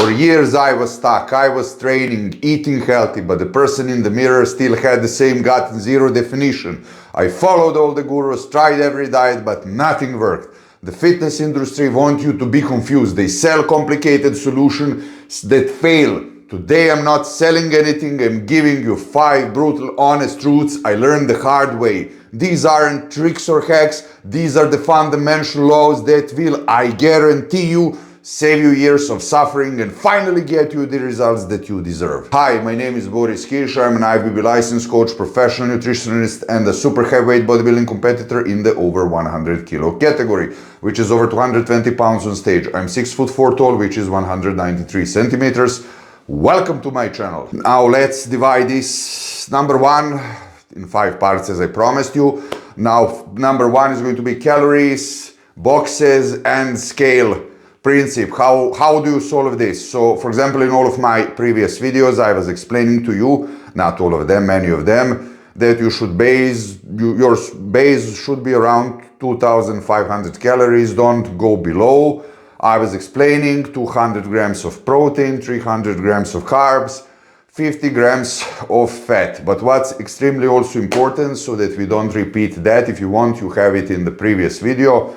For years I was stuck, I was training, eating healthy, but the person in the mirror still had the same gut and zero definition. I followed all the gurus, tried every diet, but nothing worked. The fitness industry wants you to be confused. They sell complicated solutions that fail. Today I'm not selling anything, I'm giving you 5 brutal, honest truths I learned the hard way. These aren't tricks or hacks, these are the fundamental laws that will, I guarantee you, save you years of suffering and finally get you the results that you deserve. Hi, my name is Boris Kirsch. I'm an IFBB licensed coach, professional nutritionist, and a super heavyweight bodybuilding competitor in the over 100 kilo category, which is over 220 pounds on stage. I'm 6'4" tall, which is 193 centimeters. Welcome to my channel. Now let's divide this number 1 in 5 parts as I promised you. Now number 1 is going to be calories, boxes, and scale principle. How do you solve this? So for example, in all of my previous videos I was explaining to you, not all of them, many of them, that you should your base should be around 2,500 calories, don't go below. I was explaining 200 grams of protein, 300 grams of carbs, 50 grams of fat. But what's extremely also important, so that we don't repeat that, if you want, you have it in the previous video,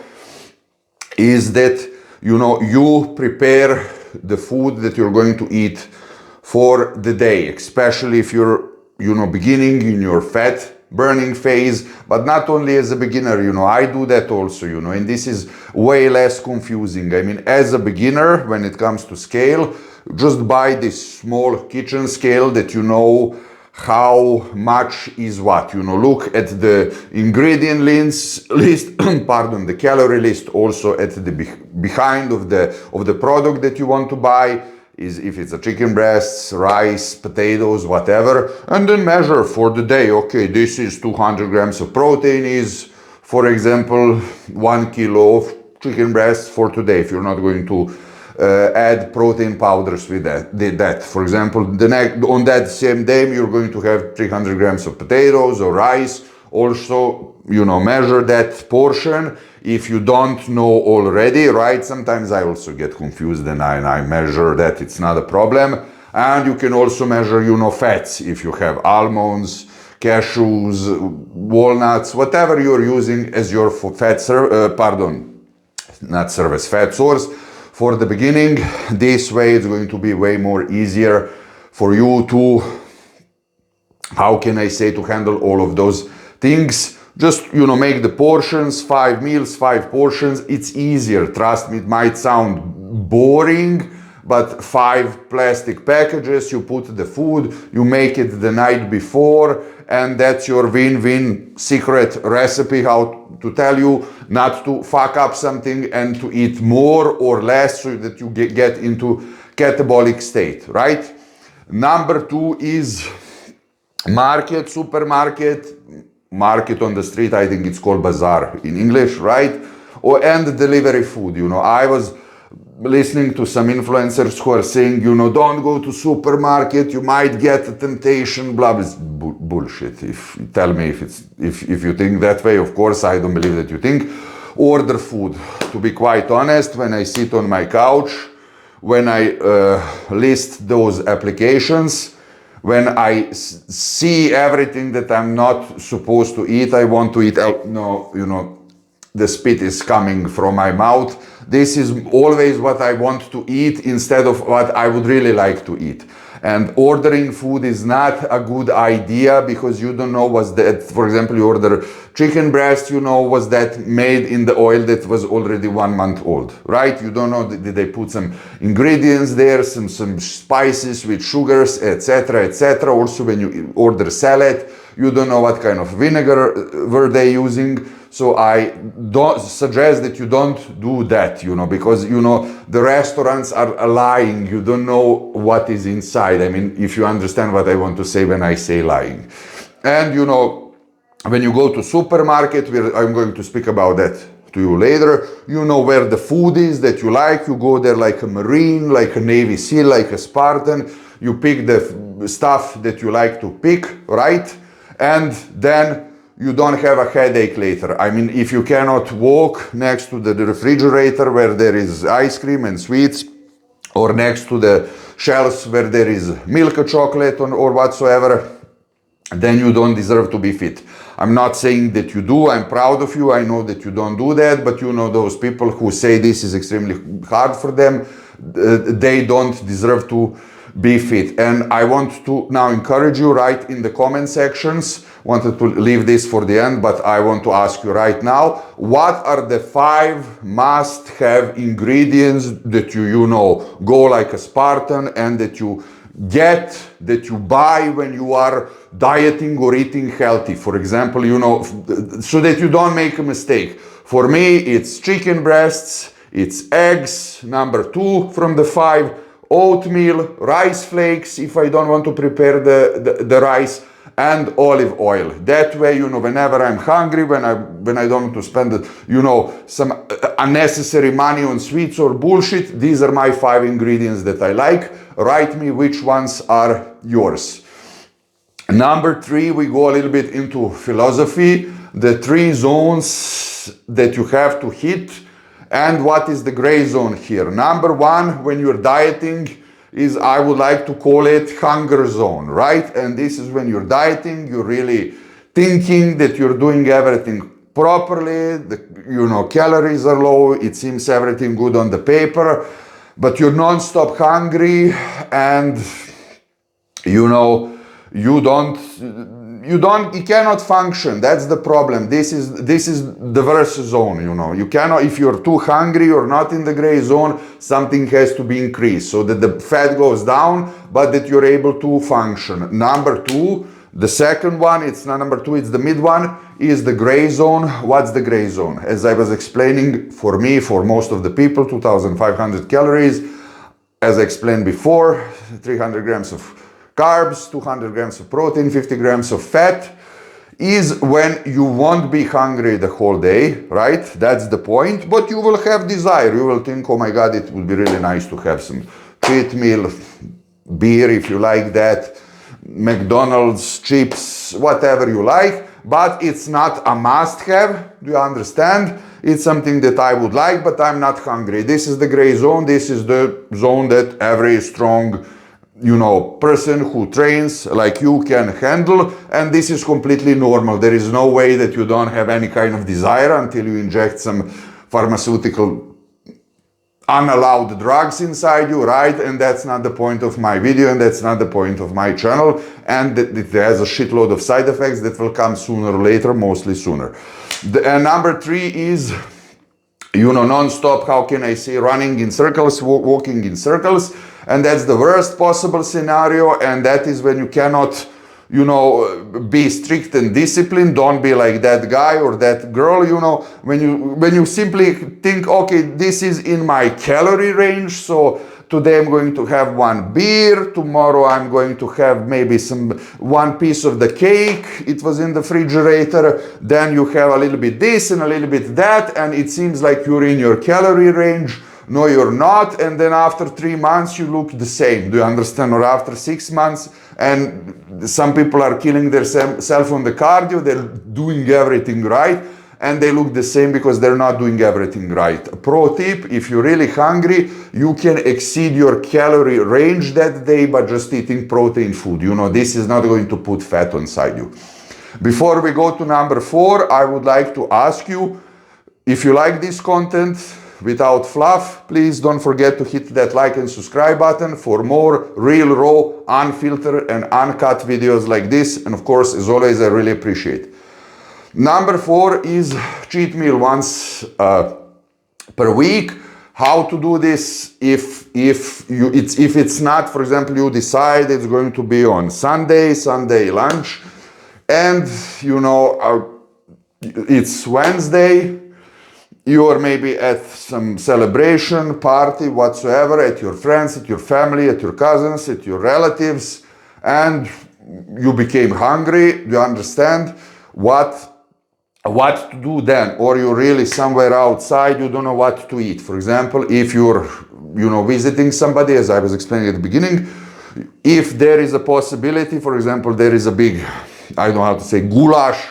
is that you prepare the food that you're going to eat for the day, especially if you're beginning in your fat burning phase, but not only as a beginner, I do that also, and this is way less confusing. I mean, as a beginner, when it comes to scale, just buy this small kitchen scale that how much is what. Look at the ingredient list, pardon, the calorie list also at the behind of the product that you want to buy. Is if it's a chicken breasts, rice, potatoes, whatever, and then measure for the day. Okay, this is 200 grams of protein, is, for example, 1 kilo of chicken breasts for today, if you're not going to add protein powders with that. For example, on that same day, you're going to have 300 grams of potatoes or rice. Also, measure that portion. If you don't know already, right? Sometimes I also get confused and I measure that, it's not a problem. And you can also measure, fats. If you have almonds, cashews, walnuts, whatever you're using as your fat source for the beginning. This way it's going to be way more easier for you to, how can I say, to handle all of those things. Just, make the portions, 5 meals, 5 portions. It's easier. Trust me, it might sound boring, but 5 plastic packages, you put the food, you make it the night before, and that's your win-win secret recipe, how to tell you not to fuck up something and to eat more or less so that you get into catabolic state, right? Number 2 is supermarket on the street, I think it's called bazaar in English, right? And delivery food. I was listening to some influencers who are saying, don't go to supermarket, you might get a temptation, blah, blah. Bullshit. Tell me if you think that way. Of course, I don't believe that you think. Order food. To be quite honest, when I sit on my couch, when I list those applications, when I see everything that I'm not supposed to eat, I want to eat. The spit is coming from my mouth. This is always what I want to eat instead of what I would really like to eat. And ordering food is not a good idea because you don't know was that, for example, you order chicken breast, was that made in the oil that was already 1 month old, right? You don't know, did they put some ingredients there, some spices with sugars, etc., etc. Also, when you order salad, you don't know what kind of vinegar were they using. So I don't suggest that you don't do that, because, the restaurants are lying. You don't know what is inside. I mean, if you understand what I want to say when I say lying. And, when you go to supermarket, I'm going to speak about that to you later. Where the food is that you like. You go there like a Marine, like a Navy SEAL, like a Spartan. You pick the stuff that you like to pick, right? And then you don't have a headache later. I mean, if you cannot walk next to the refrigerator where there is ice cream and sweets, or next to the shelves where there is milk chocolate or whatsoever, then you don't deserve to be fit. I'm not saying that you do. I'm proud of you. I know that you don't do that, but you know those people who say this is extremely hard for them, they don't deserve to be fit. And I want to now encourage you, write in the comment sections. Wanted to leave this for the end, but I want to ask you right now, what are the 5 must-have ingredients that you know, go like a Spartan, and that you get, that you buy when you are dieting or eating healthy? For example, you know, so that you don't make a mistake. For me, it's chicken breasts, it's eggs, number 2 from the 5, oatmeal, rice flakes if I don't want to prepare the rice, and olive oil. That way, you know, whenever I'm hungry, when I don't want to spend, you know, some unnecessary money on sweets or bullshit, these are my 5 ingredients that I like. Write me which ones are yours. Number 3, we go a little bit into philosophy, the 3 zones that you have to hit, and what is the gray zone here. Number 1, when you're dieting, is, I would like to call it, hunger zone, right? And this is when you're dieting, you're really thinking that you're doing everything properly, you know, calories are low, it seems everything good on the paper, but you're non-stop hungry, and you know, you cannot function. That's the problem. This is the worst zone, you know. You cannot, if you're too hungry or not in the gray zone, something has to be increased so that the fat goes down, but that you're able to function. Number 2, the second one, it's not number 2, it's the mid one, is the gray zone. What's the gray zone? As I was explaining, for me, for most of the people, 2,500 calories, as I explained before, 300 grams of carbs, 200 grams of protein, 50 grams of fat, is when you won't be hungry the whole day, right? That's the point, but you will have desire. You will think, oh my God, it would be really nice to have some cheat meal, beer if you like that, McDonald's, chips, whatever you like, but it's not a must-have. Do you understand? It's something that I would like, but I'm not hungry. This is the gray zone. This is the zone that every strong, you know, person who trains like you can handle, and this is completely normal. There is no way that you don't have any kind of desire until you inject some pharmaceutical unallowed drugs inside you, right? And that's not the point of my video, and that's not the point of my channel, and it has a shitload of side effects that will come sooner or later, mostly sooner. And number 3 is, you know, non-stop, how can I say, running in circles, walking in circles, and that's the worst possible scenario, and that is when you cannot, you know, be strict and disciplined. Don't be like that guy or that girl, you know, when you simply think, okay, this is in my calorie range, so today I'm going to have 1 beer, tomorrow I'm going to have maybe 1 piece of the cake, it was in the refrigerator, then you have a little bit this and a little bit that, and it seems like you're in your calorie range. No, you're not, and then after 3 months you look the same. Do you understand? Or after 6 months, and some people are killing themselves on the cardio, they're doing everything right, and they look the same because they're not doing everything right. A pro tip, if you're really hungry, you can exceed your calorie range that day by just eating protein food. You know, this is not going to put fat inside you. Before we go to number 4, I would like to ask you, if you like this content without fluff, please don't forget to hit that like and subscribe button for more real, raw, unfiltered and uncut videos like this. And of course, as always, I really appreciate it. Number 4 is cheat meal once per week. How to do this if it's not, for example, you decide it's going to be on Sunday lunch, and you know it's Wednesday, you are maybe at some celebration, party, whatsoever, at your friends, at your family, at your cousins, at your relatives, and you became hungry. You understand what to do then? Or you're really somewhere outside, you don't know what to eat. For example, if you're, you know, visiting somebody, as I was explaining at the beginning, if there is a possibility, for example, there is a big, I don't know how to say, goulash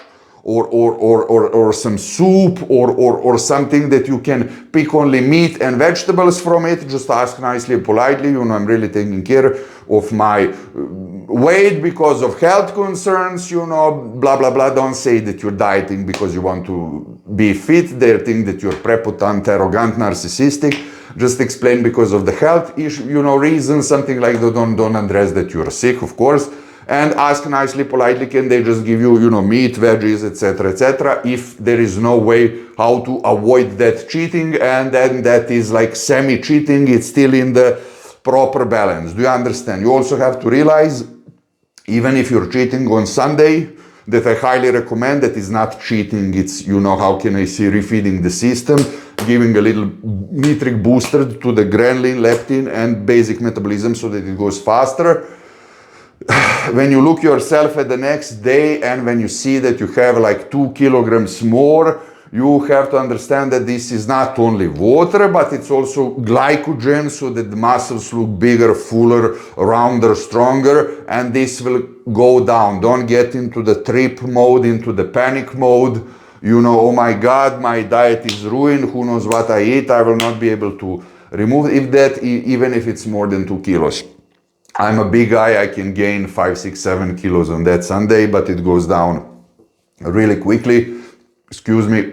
or some soup or something that you can pick only meat and vegetables from it. Just ask nicely, politely, you know, I'm really taking care of my weight because of health concerns, you know, blah, blah, blah. Don't say that you're dieting because you want to be fit. They think that you're prepotent, arrogant, narcissistic. Just explain because of the health issue, you know, reasons, something like that. Don't address that you're sick, of course. And ask nicely, politely, can they just give you, you know, meat, veggies, etc., etc. If there is no way how to avoid that cheating, and then that is like semi-cheating, it's still in the proper balance. Do you understand? You also have to realize, even if you're cheating on Sunday, that I highly recommend, that is not cheating. It's, you know, how can I say, refeeding the system, giving a little nitric booster to the ghrelin, leptin, and basic metabolism so that it goes faster. When you look yourself at the next day and when you see that you have like 2 kilograms more, you have to understand that this is not only water, but it's also glycogen, so that the muscles look bigger, fuller, rounder, stronger, and this will go down. Don't get into the trip mode, into the panic mode. You know, oh my God, my diet is ruined. Who knows what I eat? I will not be able to remove even if it's more than 2 kilos. I'm a big guy, I can gain 5, 6, 7 kilos on that Sunday, but it goes down really quickly. Excuse me.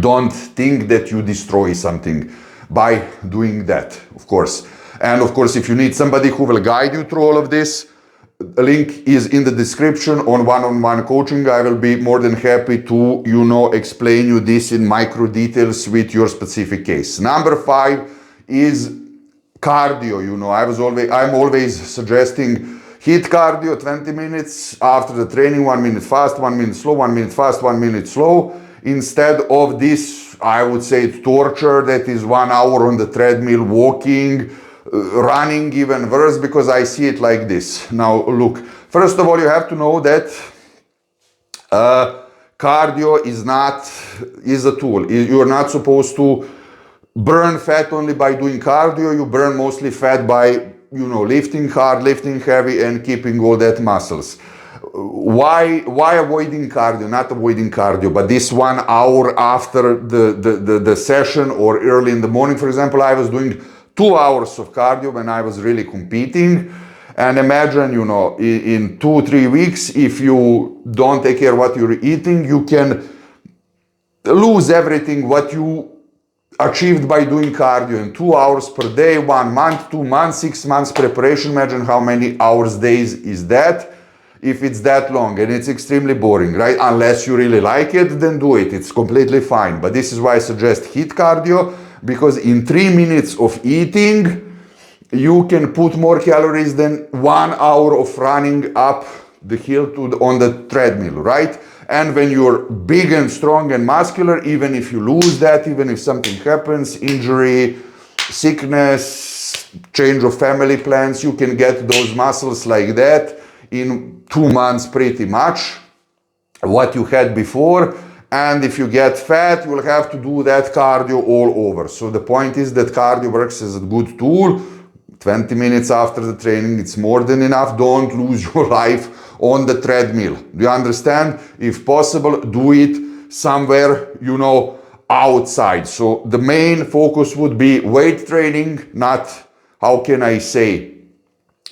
Don't think that you destroy something by doing that, of course. And of course, if you need somebody who will guide you through all of this, the link is in the description on one-on-one coaching. I will be more than happy to, you know, explain you this in micro details with your specific case. Number 5 is cardio. You know, I'm always suggesting HIIT cardio, 20 minutes after the training, 1 minute fast, 1 minute slow, 1 minute fast, 1 minute slow, instead of this, I would say, torture that is 1 hour on the treadmill, walking, running, even worse, because I see it like this. Now look, first of all, you have to know that cardio is a tool. You're not supposed to burn fat only by doing cardio. You burn mostly fat by, you know, lifting hard, lifting heavy, and keeping all that muscles. Why avoiding cardio? Not avoiding cardio, but this 1 hour after the session, or early in the morning, for example, I was doing 2 hours of cardio when I was really competing. And imagine, you know, in 2-3 weeks, if you don't take care of what you're eating, you can lose everything what you achieved by doing cardio in 2 hours per day, 1 month, 2 months, 6 months preparation. Imagine how many hours, days is that, if it's that long, and it's extremely boring, right? Unless you really like it, then do it. It's completely fine. But this is why I suggest HIIT cardio, because in 3 minutes of eating, you can put more calories than 1 hour of running up the hill on the treadmill, right? And when you're big and strong and muscular, even if you lose that, even if something happens, injury, sickness, change of family plans, you can get those muscles like that in 2 months pretty much, what you had before. And if you get fat, you will have to do that cardio all over. So the point is that cardio works as a good tool. 20 minutes after the training, it's more than enough. Don't lose your life on the treadmill. Do you understand? If possible, do it somewhere, you know, outside. So the main focus would be weight training, not, how can I say,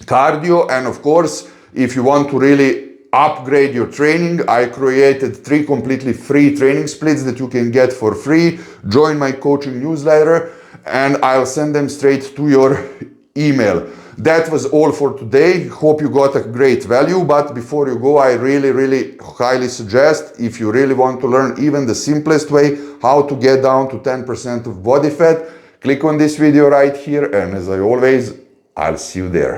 cardio. And of course, if you want to really upgrade your training, I created 3 completely free training splits that you can get for free. Join my coaching newsletter and I'll send them straight to your email. That was all for today. Hope you got a great value. But before you go, I really highly suggest, if you really want to learn even the simplest way how to get down to 10% of body fat, click on this video right here. And as I always, I'll see you there.